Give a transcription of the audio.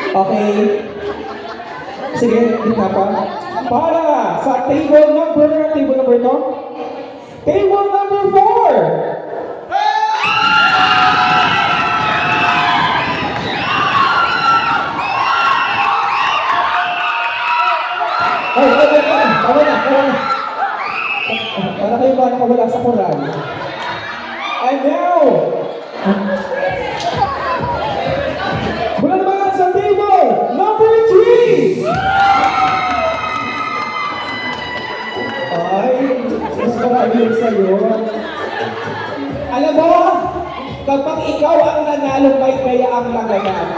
Okay. Sige, gitna pa. Para sa table number ito. Table number 4. Ay, tawa na. Para kayo ba nakawala sa koral? And now, mula naman sa table number 3! Ay, mas maraming sa'yo. Alam mo, kapag ikaw ang nanalo, may kaya ang nagaganap.